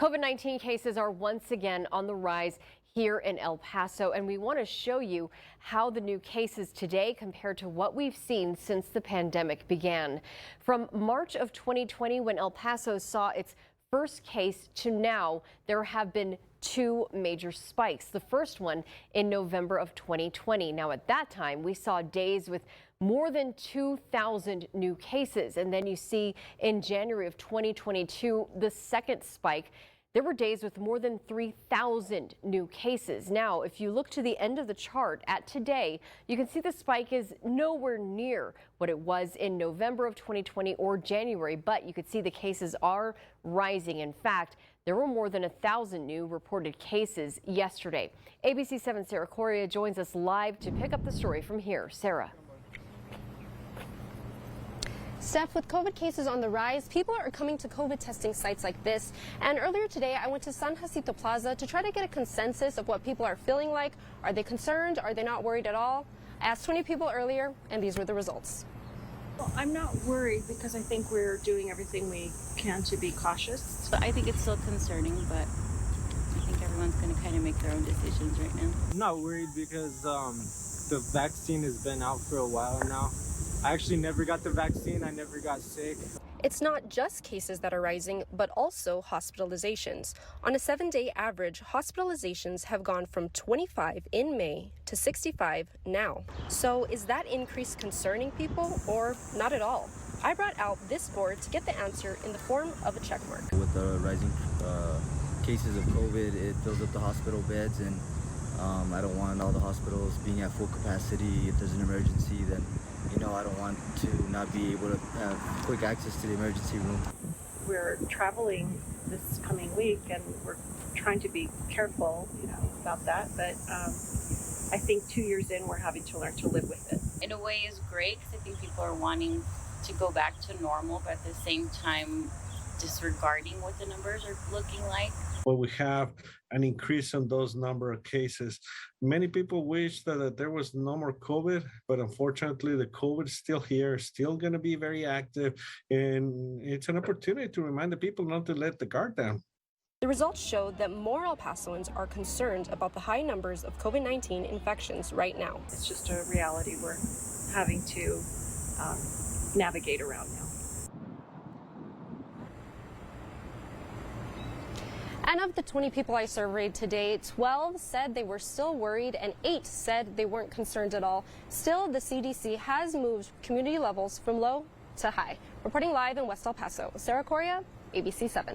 COVID-19 cases are once again on the rise here in El Paso, and we want to show you how the new cases today compare to what we've seen since the pandemic began. From March of 2020, when El Paso saw its first case, to now, there have been two major spikes. The first one in November of 2020. Now, at that time, we saw days with more than 2,000 new cases. And then you see in January of 2022, the second spike. There were days with more than 3,000 new cases. Now, if you look to the end of the chart at today, you can see the spike is nowhere near what it was in November of 2020 or January, but you could see the cases are rising. In fact, there were more than 1,000 new reported cases yesterday. ABC 7's Sarah Correa joins us live to pick up the story from here. Sarah. Steph, with COVID cases on the rise, people are coming to COVID testing sites like this. And earlier today, I went to San Jacinto Plaza to try to get a consensus of what people are feeling like. Are they concerned? Are they not worried at all? I asked 20 people earlier, and these were the results. Well, I'm not worried because I think we're doing everything we can to be cautious. I think it's still concerning, but I think everyone's going to kind of make their own decisions right now. I'm not worried because the vaccine has been out for a while now. I actually never got the vaccine. I never got sick. It's not just cases that are rising, but also hospitalizations. On a 7-day average, hospitalizations have gone from 25 in May to 65 now. So is that increase concerning people or not at all? I brought out this board to get the answer in the form of a check mark. With the rising cases of COVID, it fills up the hospital beds, and I don't want all the hospitals being at full capacity. If there's an emergency, then I don't want to not be able to have quick access to the emergency room. We're traveling this coming week and we're trying to be careful, about that. But I think 2 years in, we're having to learn to live with it. In a way, it's great because I think people are wanting to go back to normal, but at the same time, disregarding what the numbers are looking like. Well, we have an increase in those number of cases. Many people wish that there was no more COVID, but unfortunately the COVID is still here, still going to be very active. And it's an opportunity to remind the people not to let the guard down. The results showed that more El Pasoans are concerned about the high numbers of COVID-19 infections right now. It's just a reality we're having to navigate around now. And of the 20 people I surveyed today, 12 said they were still worried and 8 said they weren't concerned at all. Still, the CDC has moved community levels from low to high. Reporting live in West El Paso, Sarah Correa, ABC 7.